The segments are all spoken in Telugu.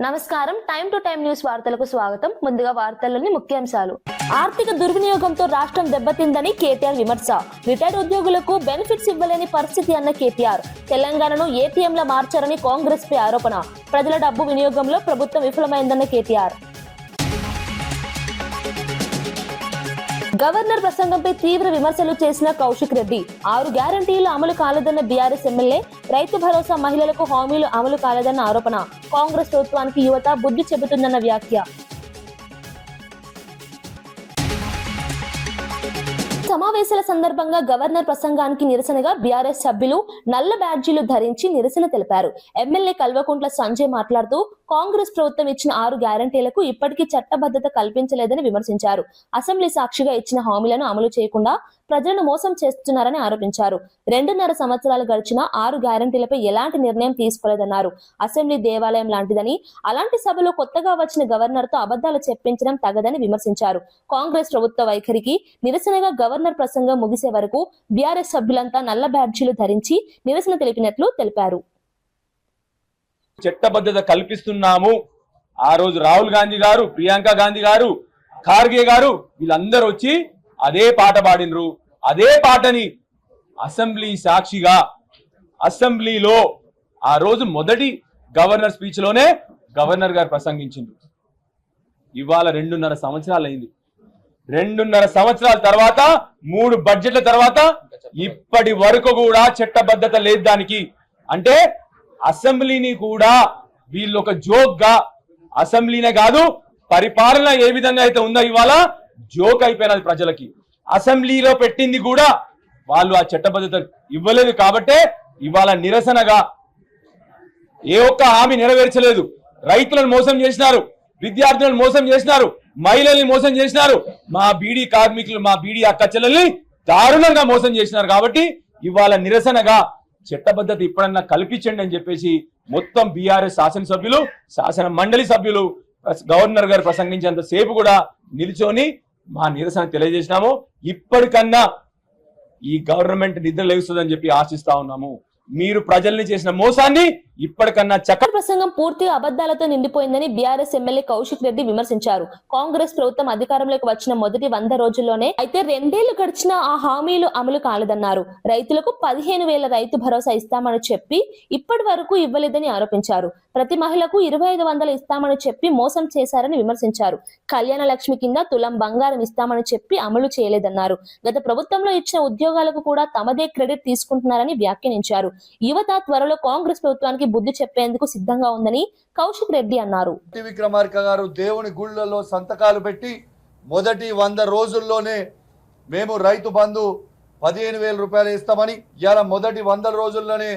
నమస్కారం. టైమ్ టు టైమ్ న్యూస్ వార్తలకు స్వాగతం. ముందుగా వార్తల్లోని ముఖ్యాంశాలు. ఆర్థిక దుర్వినియోగంతో రాష్ట్రం దెబ్బతిందని కేటీఆర్ విమర్శ. రిటైర్డ్ ఉద్యోగులకు బెనిఫిట్స్ ఇవ్వలేని పరిస్థితి అన్న కేటీఆర్. తెలంగాణను ఏటీఎంలా మార్చారని కాంగ్రెస్ పై ఆరోపణ. ప్రజల డబ్బు వినియోగంలో ప్రభుత్వం విఫలమైందన్న కేటీఆర్. గవర్నర్ ప్రసంగంపై తీవ్ర విమర్శలు చేసిన కౌశిక్ రెడ్డి. 6 గ్యారంటీలు అమలు కాలేదన్న బీఆర్ఎస్ ఎమ్మెల్యే. రైతు భరోసా మహిళలకు హామీలు అమలు కాలేదన్న ఆరోపణ. కాంగ్రెస్ ప్రభుత్వానికి యువత బుద్ధి చెబుతుందన్న వ్యాఖ్య. సమావేశాల సందర్భంగా గవర్నర్ ప్రసంగానికి నిరసనగా బీఆర్ఎస్ సభ్యులు నల్ల బ్యాడ్జీలు ధరించి నిరసన తెలిపారు. ఎమ్మెల్యే కల్వకుంట్ల సంజయ్ మాట్లాడుతూ కాంగ్రెస్ ప్రభుత్వం ఇచ్చిన 6 గ్యారంటీలకు ఇప్పటికీ చట్టబద్ధత కల్పించలేదని విమర్శించారు. అసెంబ్లీ సాక్షిగా ఇచ్చిన హామీలను అమలు చేయకుండా ప్రజలను మోసం చేస్తున్నారని ఆరోపించారు. 2.5 సంవత్సరాలు గడిచినా 6 గ్యారంటీలపై ఎలాంటి నిర్ణయం తీసుకోలేదన్నారు. అసెంబ్లీ దేవాలయం లాంటిదని, అలాంటి సభలో కొత్తగా వచ్చిన గవర్నర్ తో అబద్ధాలు చెప్పించడం తగదని విమర్శించారు. కాంగ్రెస్ ప్రభుత్వ వైఖరికి నిరసనగా గవర్నర్ ప్రసంగం ముగిసే వరకు బీఆర్ఎస్ సభ్యులంతా నల్ల బ్యాడ్జీలు ధరించి నిరసన తెలిపినట్లు తెలిపారు. చట్టబద్ధత కల్పిస్తున్నాము. ఆ రోజు రాహుల్ గాంధీ గారు, ప్రియాంక గాంధీ గారు, ఖార్గే గారు వీళ్ళందరూ వచ్చి అదే పాట పాడినరు. అదే పాటని అసెంబ్లీ సాక్షిగా అసెంబ్లీలో ఆ రోజు మొదటి గవర్నర్ స్పీచ్ లోనే గవర్నర్ గారు ప్రసంగించిండ్రు. ఇవాళ 2.5 సంవత్సరాలు అయింది. 2.5 సంవత్సరాల తర్వాత 3 బడ్జెట్ల తర్వాత ఇప్పటి వరకు కూడా చట్టబద్ధత లేదు దానికి. అంటే అసెంబ్లీని కూడా వీళ్ళు ఒక జోక్ గా, అసెంబ్లీనే కాదు పరిపాలన ఏ విధంగా అయితే ఉందో ఇవాళ జోక్ అయిపోయినది ప్రజలకి. అసెంబ్లీలో పెట్టింది కూడా వాళ్ళు ఆ చట్టబద్ధత ఇవ్వలేదు కాబట్టే ఇవాళ నిరసనగా ఏ ఒక్క హామీ నెరవేర్చలేదు. రైతులను మోసం చేసినారు, విద్యార్థులను మోసం చేసినారు, మహిళల్ని మోసం చేసినారు, మా బీడీ కార్మికులు, మా బీడీ అక్క చెల్లెల్ని దారుణంగా మోసం చేసినారు. కాబట్టి ఇవాళ నిరసనగా చట్టబద్ధత ఇప్పుడన్నా కల్పించండి అని చెప్పేసి మొత్తం బీఆర్ఎస్ శాసనసభ్యులు, శాసన మండలి సభ్యులు గవర్నర్ గారు ప్రసంగించేంత సేపు కూడా నిల్చొని మా నిరసన తెలియజేసినాము. ఇప్పటికన్నా ఈ గవర్నమెంట్ నిద్ర లేస్తుందని చెప్పి ఆశిస్తా ఉన్నాము. మీరు ప్రజల్ని చేసిన మోసాన్ని ఇప్పటికన్నా ప్రసంగం పూర్తిగా అబద్ధాలతో నిండిపోయిందని బీఆర్ఎస్ ఎమ్మెల్యే కౌశిక్ రెడ్డి విమర్శించారు. కాంగ్రెస్ ప్రభుత్వం అధికారంలోకి వచ్చిన మొదటి 100 రోజుల్లోనే అయితే 2 ఏళ్లు గడిచినా ఆ హామీలు అమలు కాలేదన్నారు. రైతులకు 15,000 రైతు భరోసా ఇస్తామని చెప్పి ఇప్పటి వరకు ఇవ్వలేదని ఆరోపించారు. ప్రతి మహిళకు 2,500 ఇస్తామని చెప్పి మోసం చేశారని విమర్శించారు. కళ్యాణ లక్ష్మి కింద తులం బంగారం ఇస్తామని చెప్పి అమలు చేయలేదన్నారు. గత ప్రభుత్వంలో ఇచ్చిన ఉద్యోగాలకు కూడా తమదే క్రెడిట్ తీసుకుంటున్నారని వ్యాఖ్యానించారు. యువత త్వరలో కాంగ్రెస్ ప్రభుత్వానికి బుద్ధి చెప్పేందుకు సిద్ధంగా ఉందని కౌశిక్ రెడ్డి అన్నారు. విక్రమార్క గారు దేవుని గుళ్ళలో సంతకాలు పెట్టి మొదటి 100 రోజుల్లోనే మేము రైతు బంధు 15,000 రూపాయలు ఇస్తామని, ఇవాళ మొదటి 100 రోజుల్లోనే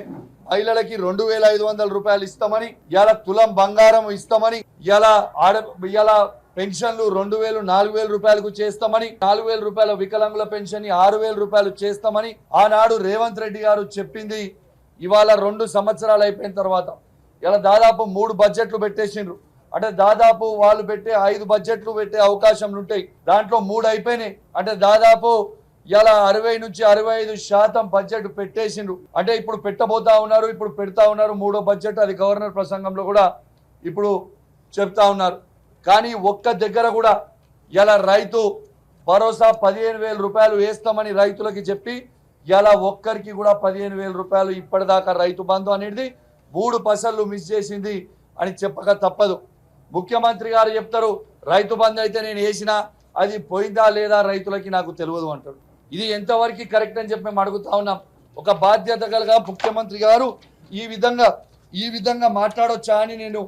మహిళలకి 2,500 రూపాయలు ఇస్తామని, ఇవాళ తులం బంగారం ఇస్తామని, ఇవాళ పెన్షన్లు 2,000 4,000 రూపాయలకు చేస్తామని, 4,000 రూపాయల వికలాంగుల పెన్షన్ 6,000 రూపాయలు చేస్తామని ఆనాడు రేవంత్ రెడ్డి గారు చెప్పింది. ఇవాళ 2 సంవత్సరాలు అయిపోయిన తర్వాత ఇలా దాదాపు 3 బడ్జెట్లు పెట్టేసిండ్రు. అంటే దాదాపు వాళ్ళు పెట్టే 5 బడ్జెట్లు పెట్టే అవకాశం ఉంటాయి. దాంట్లో 3 అయిపోయినాయి. అంటే దాదాపు ఇలా 60 నుంచి 65% బడ్జెట్ పెట్టేసిండ్రు. అంటే ఇప్పుడు పెట్టబోతా ఉన్నారు, ఇప్పుడు పెడతా ఉన్నారు 3వ బడ్జెట్. అది గవర్నర్ ప్రసంగంలో కూడా ఇప్పుడు చెప్తా ఉన్నారు. కానీ ఒక్క దగ్గర కూడా ఇలా రైతు భరోసా 15,000 రూపాయలు వేస్తామని రైతులకి చెప్పి ఇలా ఒక్కరికి కూడా 15,000 రూపాయలు ఇప్పటిదాకా రైతు బంధు అనేది 3 పైసలు మిస్ చేసింది అని చెప్పక తప్పదు. ముఖ్యమంత్రి గారు చెప్తారు రైతు బంధు అయితే నేను వేసినా అది పోయిందా లేదా రైతులకి నాకు తెలియదు అంటాడు. ఇది ఎంతవరకు కరెక్ట్ అని చెప్పి మేము అడుగుతా ఉన్నాం. ఒక బాధ్యత గల ముఖ్యమంత్రి గారు ఈ విధంగా మాట్లాడొచ్చా అని నేను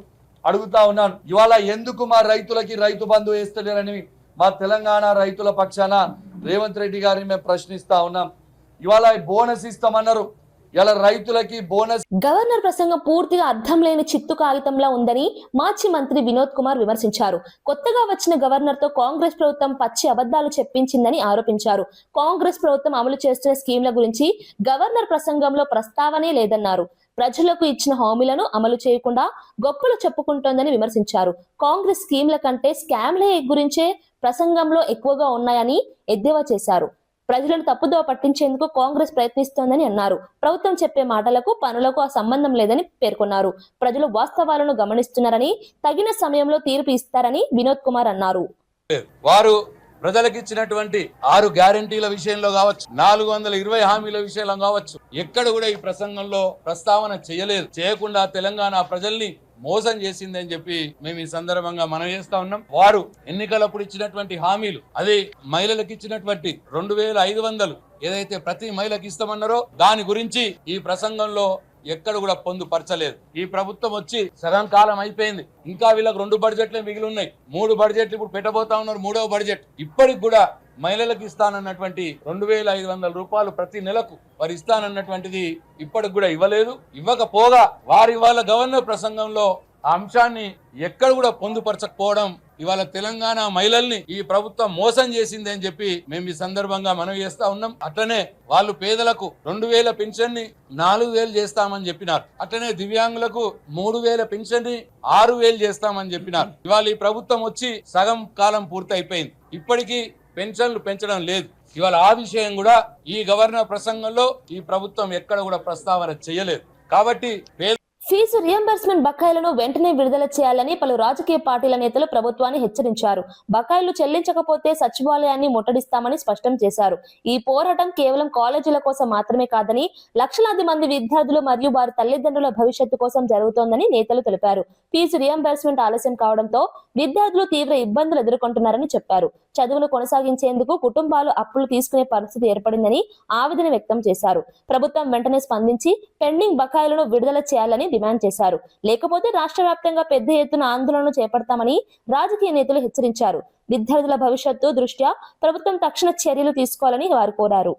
అడుగుతా ఉన్నాను. ఇవాళ ఎందుకు మా రైతులకి రైతు బంధు వేస్తలేరని మా తెలంగాణ రైతుల పక్షాన రేవంత్ రెడ్డి గారిని మేము ప్రశ్నిస్తా ఉన్నాం. ఇవాళ బోనస్ ఇస్తామన్నారు, ఇలా రైతులకి బోనస్. గవర్నర్ ప్రసంగం పూర్తిగా అర్థం లేని చిత్తు కాగితంలా ఉందని మాజీ మంత్రి వినోద్ కుమార్ విమర్శించారు. కొత్తగా వచ్చిన గవర్నర్ తో కాంగ్రెస్ ప్రభుత్వం పచ్చి అబద్ధాలు చెప్పించిందని ఆరోపించారు. కాంగ్రెస్ ప్రభుత్వం అమలు చేస్తున్న స్కీమ్ల గురించి గవర్నర్ ప్రసంగంలో ప్రస్తావనే లేదన్నారు. ప్రజలకు ఇచ్చిన హామీలను అమలు చేయకుండా గొప్పలు చెప్పుకుంటోందని విమర్శించారు. కాంగ్రెస్ స్కీమ్ల కంటే స్కామ్లే గురించే ప్రసంగంలో ఎక్కువగా ఉన్నాయని ఎద్దేవా చేశారు. ప్రజలను తప్పుదోవ పట్టించేందుకు కాంగ్రెస్ ప్రయత్నిస్తోందని అన్నారు. ప్రభుత్వం చెప్పే మాటలకు పనులకు ఆ సంబంధం లేదని పేర్కొన్నారు. ప్రజలు వాస్తవాలను గమనిస్తున్నారని, తగిన సమయంలో తీర్పు ఇస్తారని వినోద్ కుమార్ అన్నారు. వారు ప్రజలకు ఇచ్చినటువంటి 6 గ్యారంటీల విషయంలో కావచ్చు, 420 హామీల విషయంలో కావచ్చు, ఎక్కడ కూడా ఈ ప్రసంగంలో ప్రస్తావన చేయకుండా తెలంగాణ ప్రజల్ని మోసం చేసిందని చెప్పి మేము ఈ సందర్భంగా మనం చేస్తా ఉన్నాం. వారు ఎన్నికలప్పుడు ఇచ్చినటువంటి హామీలు, అది మహిళలకు ఇచ్చినటువంటి 2500 ఏదైతే ప్రతి మహిళకి ఇస్తామన్నారో దాని గురించి ఈ ప్రసంగంలో ఎక్కడ కూడా పొందుపరచలేదు. ఈ ప్రభుత్వం వచ్చి సగం కాలం అయిపోయింది, ఇంకా వీళ్ళకి 2 బడ్జెట్లే మిగిలి ఉన్నాయి. 3 బడ్జెట్లు ఇప్పుడు పెట్టబోతా ఉన్నారు. 3వ బడ్జెట్ ఇప్పటికి కూడా మహిళలకు ఇస్తానన్నటువంటి 2500 రూపాయలు ప్రతి నెలకు వారు ఇస్తానన్నటువంటిది ఇప్పటికి కూడా ఇవ్వలేదు. ఇవ్వకపోగా వారి వాళ్ళ గవర్నర్ ప్రసంగంలో ఆ అంశాన్ని ఎక్కడ కూడా పొందుపరచకపోవడం ఇవాళ తెలంగాణ మహిళల్ని ఈ ప్రభుత్వం మోసం చేసింది అని చెప్పి మేము ఈ సందర్భంగా మనవి చేస్తా ఉన్నాం. అట్లనే వాళ్ళు పేదలకు 2000 పెన్షన్ ని 4000 చేస్తామని చెప్పినారు. అట్లనే దివ్యాంగులకు 3000 పెన్షన్ ని 6000 చేస్తామని చెప్పినారు. ఇవాళ ఈ ప్రభుత్వం వచ్చి సగం కాలం పూర్తి అయిపోయింది, ఇప్పటికీ పెన్షన్లు పెంచడం లేదు. ఇవాళ ఆ విషయం కూడా ఈ గవర్నర్ ప్రసంగంలో ఈ ప్రభుత్వం ఎక్కడ కూడా ప్రస్తావన చేయలేదు. కాబట్టి ఫీజు రియంబర్స్మెంట్ బకాయిలను వెంటనే విడుదల చేయాలని పలు రాజకీయ పార్టీల నేతలు ప్రభుత్వాన్ని హెచ్చరించారు. బకాయిలు చెల్లించకపోతే సచివాలయాన్ని ముట్టడిస్తామని స్పష్టం చేశారు. ఈ పోరాటం కేవలం కాలేజీల కోసం మాత్రమే కాదని, లక్షలాది మంది విద్యార్థులు మరియు వారి తల్లిదండ్రుల భవిష్యత్తు కోసం జరుగుతోందని నేతలు తెలిపారు. ఫీజు రియంబర్స్మెంట్ ఆలస్యం కావడంతో విద్యార్థులు తీవ్ర ఇబ్బందులు ఎదుర్కొంటున్నారని చెప్పారు. చదువులు కొనసాగించేందుకు కుటుంబాలు అప్పులు తీసుకునే పరిస్థితి ఏర్పడిందని ఆవేదన వ్యక్తం చేశారు. ప్రభుత్వం వెంటనే స్పందించి పెండింగ్ బకాయిలను విడుదల చేయాలని డిమాండ్ చేశారు. లేకపోతే రాష్ట్ర వ్యాప్తంగా పెద్ద ఎత్తున ఆందోళనలు చేపడతామని రాజకీయ నేతలు హెచ్చరించారు. విద్యార్థుల భవిష్యత్తు దృష్ట్యా ప్రభుత్వం తక్షణ చర్యలు తీసుకోవాలని వారు కోరారు.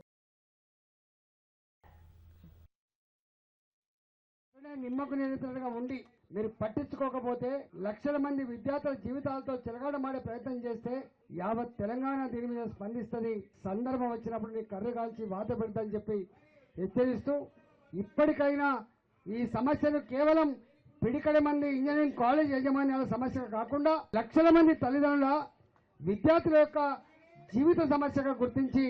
నిమ్మకు నియంత్రణగా ఉండి మీరు పట్టించుకోకపోతే లక్షల మంది విద్యార్థుల జీవితాలతో చెలగాటమాడే ప్రయత్నం చేస్తే యావత్ తెలంగాణ దీని మీద స్పందిస్తుంది. సందర్భం వచ్చినప్పుడు నీ కర్రు కాల్చి వాత పెడతాని చెప్పి హెచ్చరిస్తూ, ఇప్పటికైనా ఈ సమస్యను కేవలం పిడికడ మంది ఇంజనీరింగ్ కాలేజ్ యాజమాన్యాల సమస్య కాకుండా లక్షల మంది తల్లిదండ్రుల విద్యార్థుల యొక్క జీవిత సమస్యగా గుర్తించి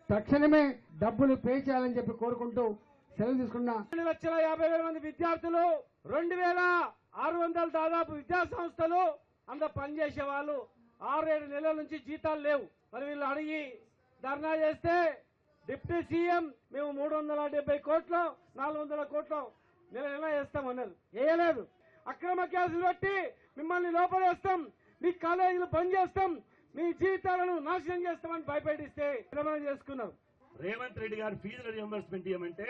తక్షణమే డబ్బులు పే చేయాలని చెప్పి కోరుకుంటూ సెలవు తీసుకున్నా. 2,50,000 మంది విద్యార్థులు, 2,600 దాదాపు విద్యా సంస్థలు అంత పనిచేసే వాళ్ళు 6-7 నెలల నుంచి జీతాలు లేవు. మరి వీళ్ళు అడిగి ధర్నా చేస్తే డిప్యూటీ సీఎం మేము 370 కోట్లు 400 కోట్లు నెల వేస్తామన్నారు. వేయలేదు. అక్రమ కేసులు పెట్టి మిమ్మల్ని లోపలేస్తాం, మీ కాలేజీలు బంద్ చేస్తాం, మీ జీవితాలను నాశనం చేస్తామని భయపెట్టిస్తే విరమణ చేసుకున్నారు. రేవంత్ రెడ్డి గారు ఫీజుల రియంబర్స్మెంట్ ఇవ్వమంటే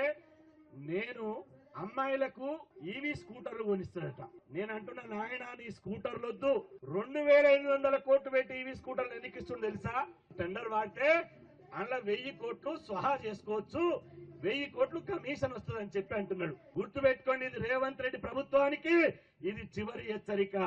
నేను అమ్మాయిలకు ఈవీ స్కూటర్లు కొనిస్తాడట. నేను అంటున్నా, నాయన నీ స్కూటర్లు వద్దు, 2,500 కోట్లు పెట్టి ఈవీ స్కూటర్లు ఎందుకు ఇస్తుంది తెలుసా? టెండర్ వాడితే అందులో 1000 కోట్లు స్వహా చేసుకోవచ్చు, 1000 కోట్లు కమిషన్ వస్తుందని చెప్పి అంటున్నాడు. గుర్తు పెట్టుకోండి, ఇది రేవంత్ రెడ్డి ప్రభుత్వానికి ఇది చివరి హెచ్చరిక.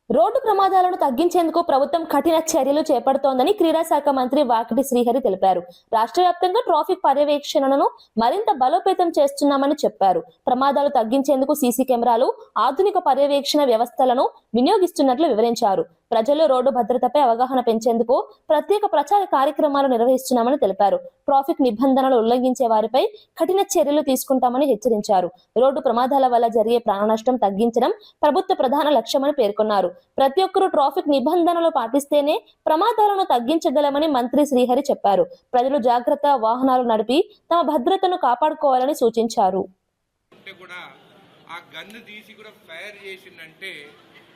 రోడ్డు ప్రమాదాలను తగ్గించేందుకు ప్రభుత్వం కఠిన చర్యలు చేపడుతోందని క్రీడా శాఖ మంత్రి వాకిటి శ్రీహరి తెలిపారు. రాష్ట్ర వ్యాప్తంగా ట్రాఫిక్ పర్యవేక్షణను మరింత బలోపేతం చేస్తున్నామని చెప్పారు. ప్రమాదాలు తగ్గించేందుకు సీసీ కెమెరాలు, ఆధునిక పర్యవేక్షణ వ్యవస్థలను వినియోగిస్తున్నట్లు వివరించారు. ప్రజల్లో రోడ్డు భద్రతపై అవగాహన పెంచేందుకు ప్రత్యేక ప్రచార కార్యక్రమాలు నిర్వహిస్తున్నామని తెలిపారు. ట్రాఫిక్ నిబంధనలు ఉల్లంఘించే వారిపై కఠిన చర్యలు తీసుకుంటామని హెచ్చరించారు. రోడ్డు ప్రమాదాల వల్ల జరిగే ప్రాణ నష్టం తగ్గించడం ప్రభుత్వ ప్రధాన లక్ష్యమని పేర్కొన్నారు. ప్రతి ఒక్కరూ ట్రాఫిక్ నిబంధనలు పాటిస్తేనే ప్రమాదాలను తగ్గించగలమని మంత్రి శ్రీహరి చెప్పారు. ప్రజలు జాగ్రత్త వాహనాలు నడిపి తమ భద్రతను కాపాడుకోవాలని సూచించారు.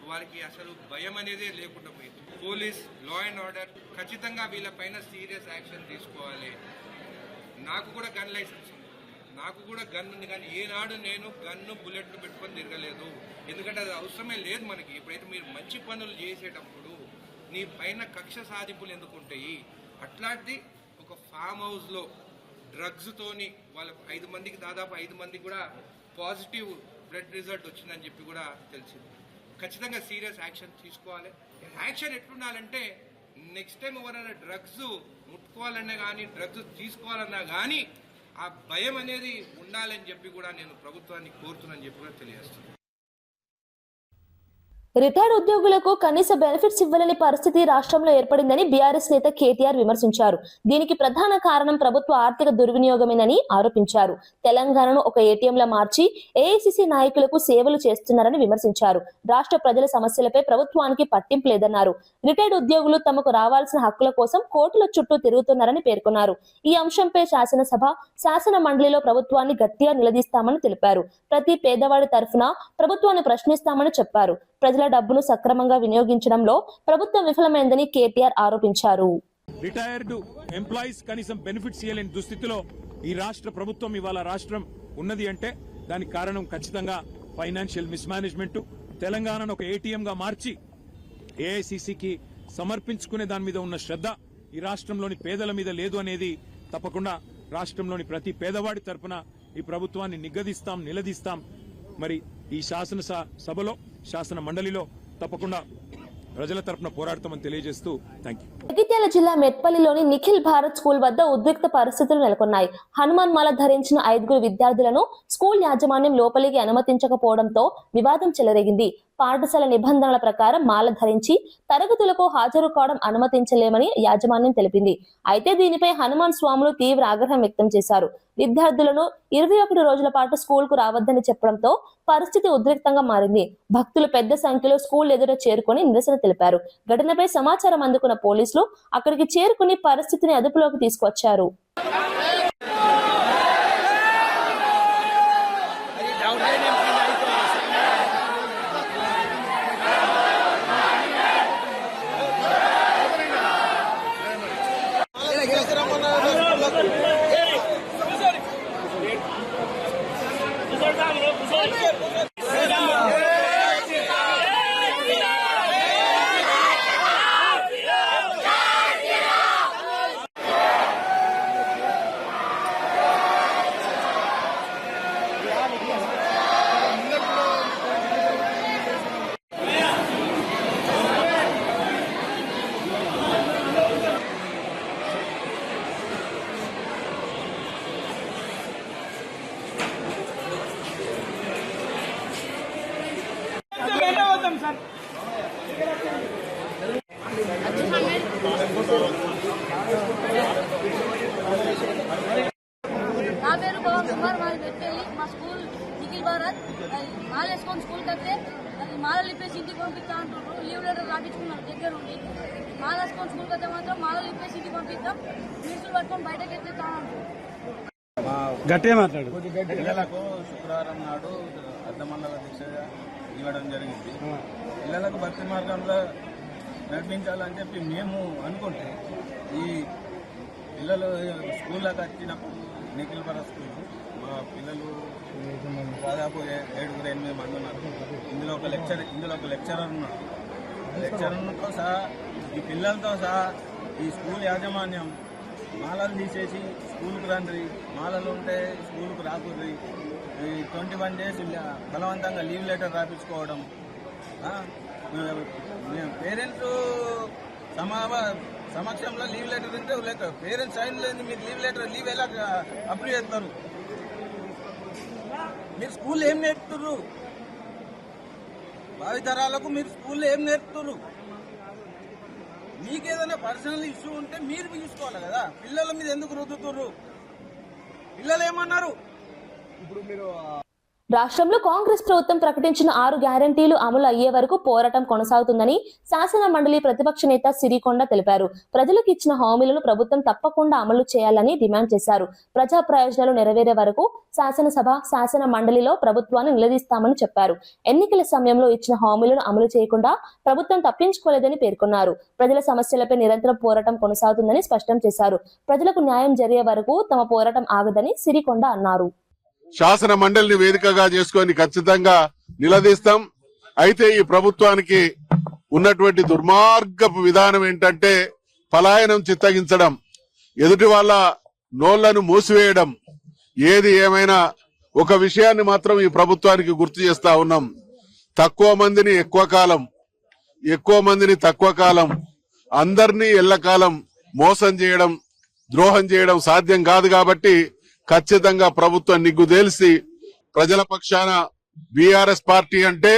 వారికి అసలు భయం అనేదే లేకుండా పోయింది. పోలీస్, లా అండ్ ఆర్డర్ ఖచ్చితంగా వీళ్ళపైన సీరియస్ యాక్షన్ తీసుకోవాలి. నాకు కూడా గన్ లైసెన్స్ ఉంది, నాకు కూడా గన్ ఉంది, కానీ ఏనాడు నేను గన్ను బుల్లెట్లు పెట్టుకొని తిరగలేదు. ఎందుకంటే అది అవసరమే లేదు మనకి. ఎప్పుడైతే మీరు మంచి పనులు చేసేటప్పుడు నీ పైన కక్ష సాధింపులు ఎందుకు ఉంటాయి? అట్లాంటిది ఒక ఫామ్ హౌస్లో డ్రగ్స్తోని వాళ్ళకు 5 మందికి దాదాపు 5 మందికి కూడా పాజిటివ్ బ్లడ్ రిజల్ట్ వచ్చిందని చెప్పి కూడా తెలిసింది. ఖచ్చితంగా సీరియస్ యాక్షన్ తీసుకోవాలి. యాక్షన్ ఎట్లుండాలంటే నెక్స్ట్ టైం ఎవరైనా డ్రగ్స్ ముట్టుకోవాలన్నా కానీ, డ్రగ్స్ తీసుకోవాలన్నా కానీ ఆ భయం అనేది ఉండాలని చెప్పి కూడా నేను ప్రభుత్వాన్ని కోరుతున్నానని చెప్పి కూడా తెలియజేస్తున్నాను. రిటైర్డ్ ఉద్యోగులకు కనీస బెనిఫిట్స్ ఇవ్వలేని పరిస్థితి రాష్ట్రంలో ఏర్పడిందని బీఆర్ఎస్ నేత కేటీఆర్ విమర్శించారు. దీనికి ప్రధాన కారణం ప్రభుత్వ ఆర్థిక దుర్వినియోగమేనని ఆరోపించారు. తెలంగాణను ఒక ఏటీఎంలా మార్చి ఏఐసీసీ నాయకులకు సేవలు చేస్తున్నారని విమర్శించారు. రాష్ట్ర ప్రజల సమస్యలపై ప్రభుత్వానికి పట్టింపు లేదన్నారు. రిటైర్డ్ ఉద్యోగులు తమకు రావాల్సిన హక్కుల కోసం కోర్టుల చుట్టూ తిరుగుతున్నారని పేర్కొన్నారు. ఈ అంశంపై శాసనసభ, శాసన మండలిలో ప్రభుత్వాన్ని గట్టిగా నిలదీస్తామని తెలిపారు. ప్రతి పేదవాడి తరఫున ప్రభుత్వాన్ని ప్రశ్నిస్తామని చెప్పారు. ప్రజల డబ్బును సక్రమంగా వినియోగించడంలో ప్రభుత్వం విఫలమైందని కేటీఆర్ ఆరోపించారు. రిటైర్డ్ ఎంప్లాయీస్ కనీసం బెనిఫిట్స్ ఇవ్వలేని దుస్థితిలో ఈ రాష్ట్ర ప్రభుత్వం ఇవాళ రాష్ట్రం ఉన్నది అంటే దానికి కారణం ఖచ్చితంగా ఫైనాన్షియల్ మిస్మేనేజ్మెంట్. తెలంగాణను ఒక ఏటీఎం గా మార్చి ఏఐసీసీకి సమర్పించుకునే దాని మీద ఉన్న శ్రద్ధ ఈ రాష్ట్రంలోని పేదల మీద లేదు అనేది తప్పకుండా రాష్ట్రంలోని ప్రతి పేదవాడి తరపున ఈ ప్రభుత్వాన్ని నిలదీస్తాం. మరి ఈ శాసన సభలో, శాసన మండలిలో తప్పకుండా ప్రజల తరపున పోరాడతామని తెలియజేస్తూ థాంక్యూ. జగిత్యాల జిల్లా మెట్పల్లిలోని నిఖిల్ భారత్ స్కూల్ వద్ద ఉద్రిక్త పరిస్థితులు నెలకొన్నాయి. హనుమాన్ మాల ధరించిన 5 విద్యార్థులను స్కూల్ యాజమాన్యం లోపలికి అనుమతించకపోవడంతో వివాదం చెలరేగింది. పాఠశాల నిబంధనల ప్రకారం మాల ధరించి తరగతులకు హాజరు కావడం అనుమతించలేమని యాజమాన్యం తెలిపింది. అయితే దీనిపై హనుమాన్ స్వాములు తీవ్ర ఆగ్రహం వ్యక్తం చేశారు. విద్యార్థులను 21 రోజుల పాటు స్కూల్ కు రావద్దని చెప్పడంతో పరిస్థితి ఉద్రిక్తంగా మారింది. భక్తులు పెద్ద సంఖ్యలో స్కూల్ ఎదుట చేరుకుని నిరసన తెలిపారు. ఘటనపై సమాచారం అందుకున్న పోలీసులు అక్కడికి చేరుకుని పరిస్థితిని అదుపులోకి తీసుకొచ్చారు. నా పేరు పవన్ కుమార్, మాది మెట్పల్లి. మా స్కూల్ నిఖిల్ భారత్. మాల వేసుకొని స్కూల్కి వస్తే అది మాలలు ఇప్పేసి ఇంటికి పంపిస్తా అంటున్నారు. లీవ్ లెటర్ రాపించుకున్నారు దగ్గర ఉండి. మాల వేసుకొని స్కూల్కి వస్తే మాత్రం మాలలు ఇప్పేసి ఇంటికి పంపిస్తాం, మీసులు పట్టుకొని బయటకు ఎత్తుతా అంటారు. గట్టిగా మాట్లాడు. పిల్లలకు శుక్రవారం నాడు అర్ధమండల దీక్ష ఇవ్వడం జరిగింది. పిల్లలకు భక్తి మార్గంలో నడిపించాలని చెప్పి మేము అనుకుంటే ఈ పిల్లలు స్కూల్లోకి వచ్చినప్పుడు నిఖిల్ భారత్ స్కూల్ మా పిల్లలు దాదాపు 7-8 మంది ఉన్నారు. ఇందులో ఒక లెక్చరర్ ఉన్నారు. లెక్చరర్తో సహా ఈ పిల్లలతో సహా ఈ స్కూల్ యాజమాన్యం మాలలు తీసేసి స్కూల్కి రండి, మాలలు ఉంటే స్కూల్కి రాకూడదు, 21 days బలవంతంగా లీవ్ లెటర్ రాపించుకోవడం. పేరెంట్స్ సమక్షంలో లీవ్ లెటర్ ఉంటే లేక పేరెంట్స్ సైన్ లేదు, మీరు లీవ్ ఎలా అప్రూవ్ చేస్తారు? మీరు స్కూల్ ఏం నేర్పుతున్నారు? భావితరాలకు మీరు స్కూల్లో ఏం నేర్పుతున్నారు? మీకేదైనా పర్సనల్ ఇష్యూ ఉంటే మీరు తీసుకోవాలి కదా. పిల్లల మీద ఎందుకు రుద్దుతున్నారు? పిల్లలు ఏమన్నారు? ఇప్పుడు మీరు రాష్ట్రంలో కాంగ్రెస్ ప్రభుత్వం ప్రకటించిన 6 గ్యారంటీలు అమలు అయ్యే వరకు పోరాటం కొనసాగుతుందని శాసన మండలి ప్రతిపక్ష నేత సిరికొండ తెలిపారు. ప్రజలకు ఇచ్చిన హామీలను ప్రభుత్వం తప్పకుండా అమలు చేయాలని డిమాండ్ చేశారు. ప్రజా ప్రయోజనాలు నెరవేరే వరకు శాసనసభ, శాసన మండలిలో ప్రభుత్వాన్ని నిలదీస్తామని చెప్పారు. ఎన్నికల సమయంలో ఇచ్చిన హామీలను అమలు చేయకుండా ప్రభుత్వం తప్పించుకోలేదని పేర్కొన్నారు. ప్రజల సమస్యలపై నిరంతరం పోరాటం కొనసాగుతుందని స్పష్టం చేశారు. ప్రజలకు న్యాయం జరిగే వరకు తమ పోరాటం ఆగదని సిరికొండ అన్నారు. శాసన మండలిని వేదికగా చేసుకొని ఖచ్చితంగా నిలదీస్తాం. అయితే ఈ ప్రభుత్వానికి ఉన్నటువంటి దుర్మార్గపు విధానం ఏంటంటే పలాయనం చిత్తగించడం, ఎదుటి వాళ్ళ నోళ్లను మూసివేయడం. ఏది ఏమైనా ఒక విషయాన్ని మాత్రం ఈ ప్రభుత్వానికి గుర్తు చేస్తా ఉన్నాం. తక్కువ మందిని ఎక్కువ కాలం, ఎక్కువ మందిని తక్కువ కాలం, అందరినీ ఎల్లకాలం మోసం చేయడం, ద్రోహం చేయడం సాధ్యం కాదు. కాబట్టి ఖచ్చితంగా ప్రభుత్వం నిగ్గు తేల్చి ప్రజల పక్షాన బీఆర్ఎస్ పార్టీ అంటే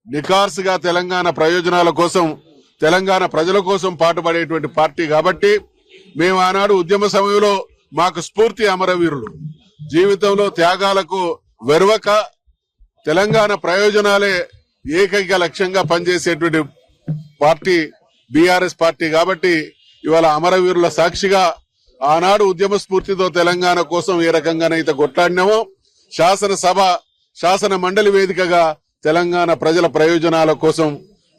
నిఖార్సుగా తెలంగాణ ప్రయోజనాల కోసం, తెలంగాణ ప్రజల కోసం పాటుపడేటువంటి పార్టీ కాబట్టి మేము ఆనాడు ఉద్యమ సమయంలో మాకు స్ఫూర్తి అమరవీరులు. జీవితంలో త్యాగాలకు వెరవక తెలంగాణ ప్రయోజనాలే ఏకైక లక్ష్యంగా పనిచేసేటువంటి పార్టీ బీఆర్ఎస్ పార్టీ కాబట్టి ఇవాళ అమరవీరుల సాక్షిగా ఆనాడు ఉద్యమ స్ఫూర్తితో తెలంగాణ కోసం ఏ రకంగానైతే కొట్లాడినామో శాసనసభ, శాసన మండలి వేదికగా తెలంగాణ ప్రజల ప్రయోజనాల కోసం,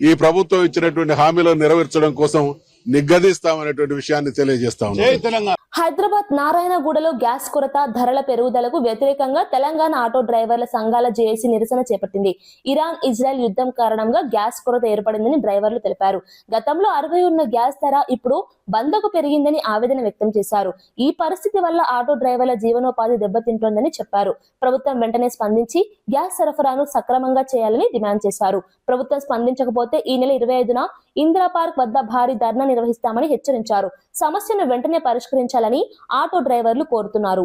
ఈ ప్రభుత్వం ఇచ్చినటువంటి హామీలను నెరవేర్చడం కోసం నిగ్గదీస్తామనేటువంటి విషయాన్ని తెలియజేస్తా ఉన్నాం. హైదరాబాద్ నారాయణగూడలో గ్యాస్ కొరత, ధరల పెరుగుదలకు వ్యతిరేకంగా తెలంగాణ ఆటో డ్రైవర్ల సంఘాల జేఏసీ నిరసన చేపట్టింది. ఇరాన్ ఇజ్రాయెల్ యుద్ధం కారణంగా గ్యాస్ కొరత ఏర్పడిందని డ్రైవర్లు తెలిపారు. గతంలో 60 ఉన్న గ్యాస్ ధర ఇప్పుడు 100కు పెరిగిందని ఆవేదన వ్యక్తం చేశారు. ఈ పరిస్థితి వల్ల ఆటో డ్రైవర్ల జీవనోపాధి దెబ్బతింటోందని చెప్పారు. ప్రభుత్వం వెంటనే స్పందించి గ్యాస్ సరఫరాను సక్రమంగా చేయాలని డిమాండ్ చేశారు. ప్రభుత్వం స్పందించకపోతే ఈ నెల 25న ఇందిరా పార్క్ వద్ద భారీ ధర్నా నిర్వహిస్తామని హెచ్చరించారు. సమస్యను వెంటనే పరిష్కరించాలని ఆటో డ్రైవర్లు కోరుతున్నారు.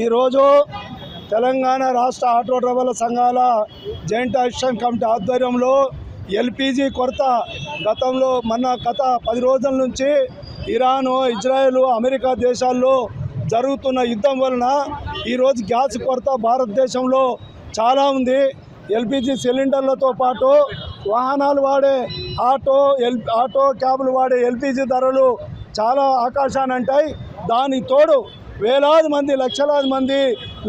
ఈరోజు తెలంగాణ రాష్ట్ర ఆటో డ్రైవర్ల సంఘాల జాయింట్ యాక్షన్ కమిటీ ఆధ్వర్యంలో ఎల్పిజి కొరత గతంలో గత 10 రోజుల నుంచి ఇరాను, ఇజ్రాయెల్, అమెరికా దేశాల్లో జరుగుతున్న యుద్ధం వలన ఈరోజు గ్యాస్ కొరత భారతదేశంలో చాలా ఉంది. ఎల్పిజి సిలిండర్లతో పాటు వాహనాలు వాడే ఆటో క్యాబులు వాడే ఎల్పిజి ధరలు చాలా ఆకాశాన్ని అంటాయి. దానికి తోడు వేలాది మంది, లక్షలాది మంది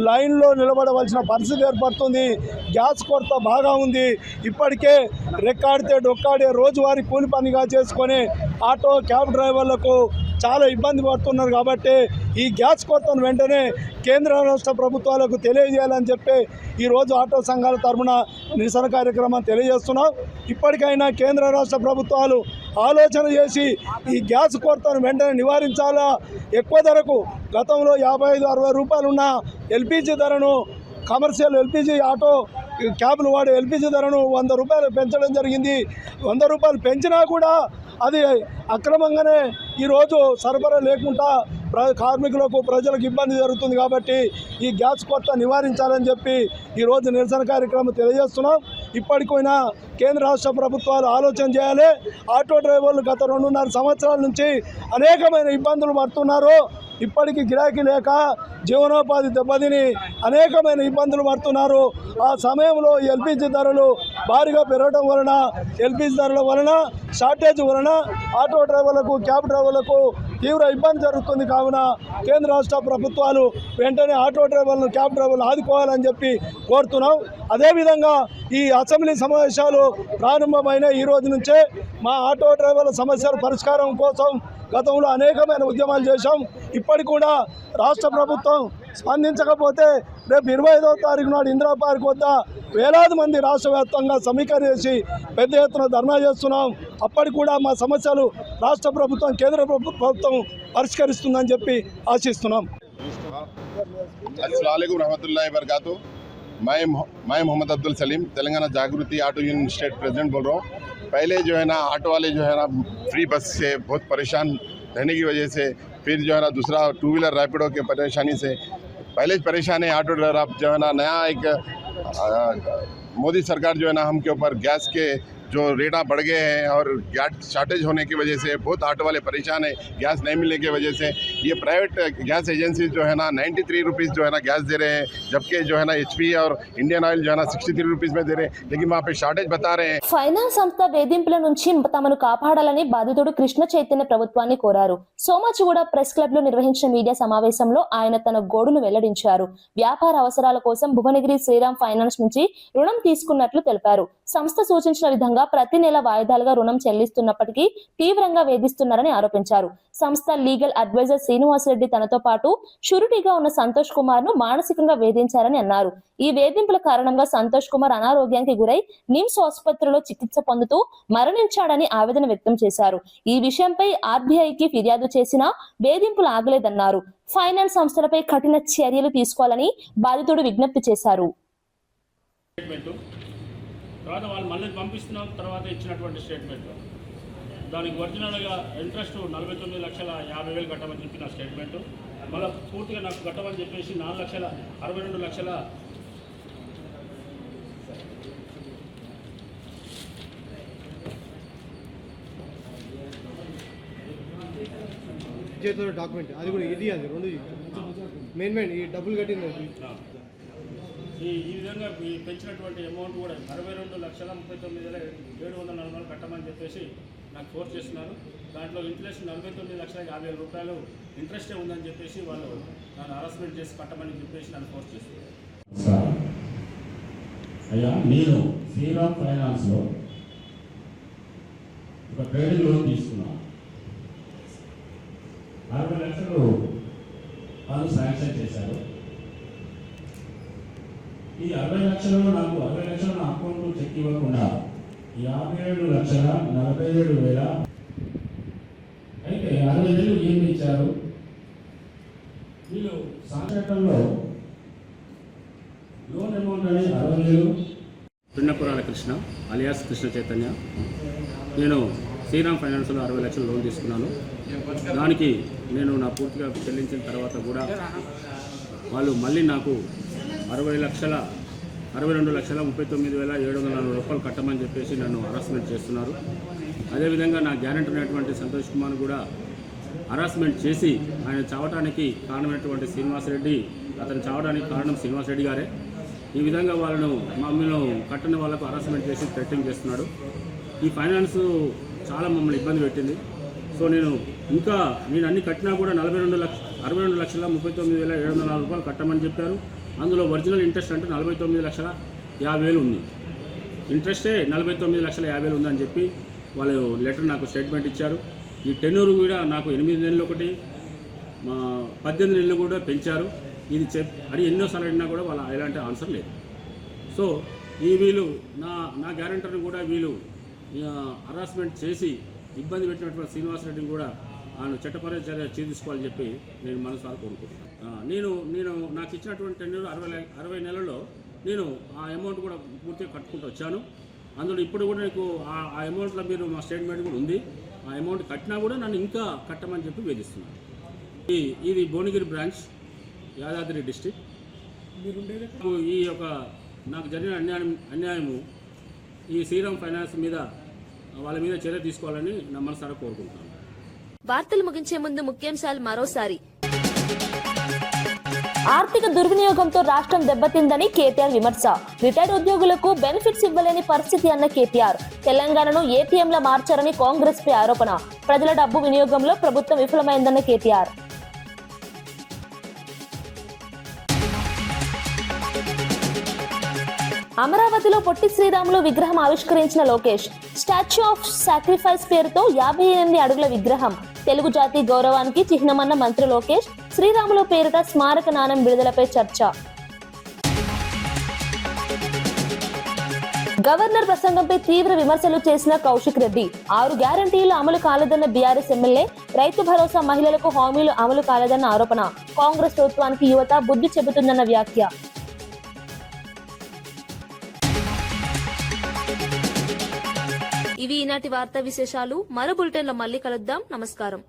లైన్లో నిలబడవలసిన పరిస్థితి ఏర్పడుతుంది. గ్యాస్ కొరత బాగా ఉంది. ఇప్పటికే రెక్కాడితే డొక్కాడే రోజువారీ కూలి పనిగా చేసుకొని ఆటో క్యాబ్ డ్రైవర్లకు చాలా ఇబ్బంది పడుతున్నారు. కాబట్టి ఈ గ్యాస్ కొరతను వెంటనే కేంద్ర రాష్ట్ర ప్రభుత్వాలకు తెలియజేయాలని చెప్పి ఈరోజు ఆటో సంఘాల తరఫున నిరసన కార్యక్రమం తెలియజేస్తున్నాం. ఇప్పటికైనా కేంద్ర రాష్ట్ర ప్రభుత్వాలు ఆలోచన చేసి ఈ గ్యాస్ కొరతను వెంటనే నివారించాలా. ఎక్కువ ధరకు గతంలో 55-60 రూపాయలు ఉన్న ఎల్పిజి ధరను, కమర్షియల్ ఎల్పిజి ఆటో క్యాబ్లు వాడే ఎల్పిజి ధరను 100 రూపాయలు పెంచడం జరిగింది. 100 రూపాయలు పెంచినా కూడా అది అక్రమంగానే ఈరోజు సరఫరా లేకుండా కార్మికులకు, ప్రజలకు ఇబ్బంది జరుగుతుంది. కాబట్టి ఈ గ్యాస్ కొరత నివారించాలని చెప్పి ఈరోజు నిరసన కార్యక్రమం తెలియజేస్తున్నాం. ఇప్పటికైనా కేంద్ర రాష్ట్ర ప్రభుత్వాలు ఆలోచన చేయాలి. ఆటో డ్రైవర్లు గత 2.5 సంవత్సరాల నుంచి అనేకమైన ఇబ్బందులు పడుతున్నారు. ఇప్పటికీ గిరాకీ లేక జీవనోపాధి దెబ్బతిని అనేకమైన ఇబ్బందులు పడుతున్నారు. ఆ సమయంలో ఎల్పిజి ధరలు భారీగా పెరగడం వలన, ఎల్పిజి ధరల వలన, షార్టేజ్ వలన ఆటో డ్రైవర్లకు, క్యాబ్ డ్రైవర్లకు తీవ్ర ఇబ్బంది జరుగుతుంది. కావున కేంద్ర రాష్ట్ర ప్రభుత్వాలు వెంటనే ఆటో డ్రైవర్లను, క్యాబ్ డ్రైవర్లు ఆదుకోవాలని చెప్పి కోరుతున్నాం. అదేవిధంగా ఈ అసెంబ్లీ సమావేశాలు ప్రారంభమైన ఈ రోజు నుంచే మా ఆటో డ్రైవర్ల సమస్యల పరిష్కారం కోసం గతంలో అనేకమైన ఉద్యమాలు చేశాం. ఇప్పటికి కూడా రాష్ట్ర ప్రభుత్వం స్పందించకపోతే రేపు 25వ తారీఖు నాడు ఇందిరా పార్క్ వద్ద వేలాది మంది రాష్ట్ర వ్యాప్తంగా సమీకరించి పెద్ద ఎత్తున ధర్నా చేస్తున్నాం. అప్పటికి కూడా మా సమస్యలు రాష్ట్ర ప్రభుత్వం, కేంద్ర ప్రభుత్వం పరిష్కరిస్తుందని చెప్పి ఆశిస్తున్నాం. अस्सलाम वालेकुम रहमतुल्लाहि व बरकातुहू। मैं मोहम्मद अब्दुल सलीम, तेलंगाना जागृति ऑटो यूनियन स्टेट प्रेसिडेंट बोल रहा हूँ। पहले जो है ना ऑटो वाले जो है ना फ्री बस से बहुत परेशान रहने की वजह से, फिर जो है ना दूसरा 2 व्हीलर रैपिडो के परेशानी से पहले परेशान है ऑटो ड्राइवर। अब जो है ना नया एक मोदी सरकार जो है ना हम के ऊपर गैस के जो रेटा बढ़ गए हैं और गैस शॉर्टेज होने की वजह से बहुत ऑटो वाले परेशान है। गैस नहीं मिलने की वजह से ये प्राइवेट गैस एजेंसी जो है ना 93 रुपीज़ जो है ना गैस दे रहे हैं, जबकि जो है ना HP और इंडियन ऑयल जो है ना 63 रुपीज़ में दे रहे हैं, लेकिन वहाँ पे शॉर्टेज बता रहे हैं। ఫైనాన్స్ సంస్థ వేధింపుల నుంచి తమను కాపాడాలని బాధితుడు కృష్ణ చైతన్య ప్రభుత్వాన్ని కోరారు. సోమాజిగూడ ప్రెస్ క్లబ్ లో నిర్వహించిన మీడియా సమావేశంలో ఆయన తన గోడును వెల్లడించారు. వ్యాపార అవసరాల కోసం భువనగిరి శ్రీరామ్ ఫైనాన్స్ నుంచి రుణం తీసుకున్నట్లు తెలిపారు. సంస్థ సూచించిన విధంగా ప్రతి నెల వాయిదాలుగా రుణం చెల్లిస్తున్నప్పటికీ తీవ్రంగా వేధిస్తున్నారని ఆరోపించారు. సంస్థ లీగల్ అడ్వైజర్ శ్రీనివాసరెడ్డి తనతో పాటు షూరిటీగా ఉన్న సంతోష్ కుమార్ ను మానసికంగా వేధించారని అన్నారు. ఈ వేధింపుల కారణంగా సంతోష్ కుమార్ అనారోగ్యానికి గురై నిమ్స్ ఆసుపత్రిలో చికిత్స పొందుతూ మరణించాడని ఆవేదన వ్యక్తం చేశారు. ఈ విషయంపై ఆర్బీఐకి ఫిర్యాదు చేసినా వేధింపులు ఆగలేదన్నారు. ఫైనాన్స్ సంస్థలపై కఠిన చర్యలు తీసుకోవాలని బాధితుడు విజ్ఞప్తి చేశారు. తర్వాత వాళ్ళు మళ్ళీ పంపిస్తున్నాం తర్వాత ఇచ్చినటువంటి స్టేట్మెంట్ దానికి ఒరిజినల్గా ఇంట్రెస్ట్ 49,50,000 కట్టమని చెప్పి నా స్టేట్మెంటు, మళ్ళీ పూర్తిగా నాకు కట్టమని చెప్పేసి 4,62,00,000 చేతిలో డాక్యుమెంట్ అది కూడా ఇది అది రెండు మెయిన్ ఈ డబ్బులు కట్టింది ఈ విధంగా పెంచినటువంటి అమౌంట్ కూడా 62,39,740 కట్టమని చెప్పేసి నాకు ఫోర్స్ చేస్తున్నారు. దాంట్లో ఇంట్రెస్ట్ 49,50,000 ఇంట్రెస్టే ఉందని చెప్పేసి వాళ్ళు నన్ను హరాస్మెంట్ చేసి కట్టమని చెప్పేసి నన్ను ఫోర్స్ చేస్తున్నారు. అయ్యా, నేను శ్రీరామ్ ఫైనాన్స్లో ఒక ట్రేడింగ్ లోన్ తీసుకున్నాను. 60 లక్షలు వాళ్ళు శాంక్షన్ చేశారు. ఈ 60 లక్షలు నాకు 60 లక్షలు నా అకౌంట్ చెక్ ఇవ్వకుండా 57,47,000 అయితే 60,000 ఏమి ఇచ్చారు వీళ్ళు సంక్షేపంలో లోన్ అమౌంట్ అనేది 60,000. పిన్నపురాల కృష్ణ అలియాస్ కృష్ణ చైతన్య. నేను శ్రీరామ్ ఫైనాన్స్లో 60 లక్షలు లోన్ తీసుకున్నాను. దానికి నేను నా పూర్తిగా చెల్లించిన తర్వాత కూడా వాళ్ళు మళ్ళీ నాకు 62,39,740 కట్టమని చెప్పేసి నన్ను హరాస్మెంట్ చేస్తున్నారు. అదేవిధంగా నా గ్యారెంటర్ అయినటువంటి సంతోష్ కుమార్ కూడా హరాస్మెంట్ చేసి ఆయన చావటానికి కారణమైనటువంటి శ్రీనివాసరెడ్డి, అతను చావడానికి కారణం శ్రీనివాసరెడ్డి గారే. ఈ విధంగా వాళ్ళను మమ్మల్ని కట్టని వాళ్ళకు హరాస్మెంట్ చేసి థ్రెటనింగ్ చేస్తున్నాడు. ఈ ఫైనాన్స్ చాలా మమ్మల్ని ఇబ్బంది పెట్టింది. సో నేను అన్ని కట్టినా కూడా 62,39,740 కట్టమని చెప్పారు. అందులో ఒరిజినల్ ఇంట్రెస్ట్ అంటే 49,50,000 ఉంది. ఇంట్రెస్టే 49,50,000 ఉందని చెప్పి వాళ్ళు లెటర్ నాకు స్టేట్మెంట్ ఇచ్చారు. ఈ టెన్యూర్ కూడా నాకు 8 నెలలు ఒకటి 18 నెలలు కూడా పెంచారు. ఇది అది ఎన్నోసార్లు అడిగినా కూడా వాళ్ళ ఎలాంటి ఆన్సర్ లేదు. సో వీళ్ళు నా గ్యారెంటర్ని కూడా వీళ్ళు హరాస్మెంట్ చేసి ఇబ్బంది పెట్టినటువంటి శ్రీనివాసరెడ్డిని కూడా ఆయన చట్టపరమైన చర్య తీసుకోవాలని చెప్పి నేను మనసారా కోరుకుంటున్నాను. నేను నాకు ఇచ్చినటువంటి టెన్యూర్ 60 నెలల్లో నేను ఆ అమౌంట్ కూడా పూర్తిగా కట్టుకుంటూ వచ్చాను. అందులో ఇప్పుడు కూడా నీకు ఆ అమౌంట్లో మీరు మా స్టేట్మెంట్ కూడా ఉంది. ఆ అమౌంట్ కట్టినా కూడా నన్ను ఇంకా కట్టమని చెప్పి వేధిస్తున్నాను. ఇది భువనగిరి బ్రాంచ్, యాదాద్రి డిస్టిక్. ఈ యొక్క నాకు జరిగిన అన్యాయము ఈ శ్రీరామ్ ఫైనాన్స్ మీద వాళ్ళ మీద చర్య తీసుకోవాలని నా మనసారా కోరుకుంటున్నాను. వార్తలు ముగించే ముందు ముఖ్యాంశాలు మరోసారి. ఆర్థిక దుర్వినియోగంతో రాష్ట్రం దెబ్బతిందని కేటీఆర్ విమర్శ. రిటైర్డ్ ఉద్యోగులకు బెనిఫిట్స్ ఇవ్వలేని పరిస్థితి అన్న కేటీఆర్. తెలంగాణను ఏటీఎంలా మార్చారని కాంగ్రెస్ పై ఆరోపణ. ప్రజల డబ్బు వినియోగంలో ప్రభుత్వం విఫలమైందన్న కేటీఆర్. అమరావతిలో పొట్టి శ్రీరాములు విగ్రహం ఆవిష్కరించిన లోకేష్. స్టాచ్యూ ఆఫ్ సాక్రిఫైస్ పేరుతో 58 అడుగుల విగ్రహం తెలుగు జాతి గౌరవానికి చిహ్నమన్న మంత్రి లోకేష్. శ్రీరాములు పేరిట స్మారక నాణెం విడుదలపై చర్చ. గవర్నర్ ప్రసంగంపై తీవ్ర విమర్శలు చేసిన కౌశిక్ రెడ్డి. 6 గ్యారంటీలు అమలు కాలేదన్న బీఆర్ఎస్ ఎమ్మెల్యే. రైతు భరోసా మహిళలకు హామీలు అమలు కాలేదన్న ఆరోపణ. కాంగ్రెస్ ప్రభుత్వానికి యువత బుద్ధి చెబుతుందన్న వ్యాఖ్య. ఇవి ఈనాటి వార్తా విశేషాలు. మరో బులెటిన్లో మళ్ళీ కలుద్దాం. నమస్కారం.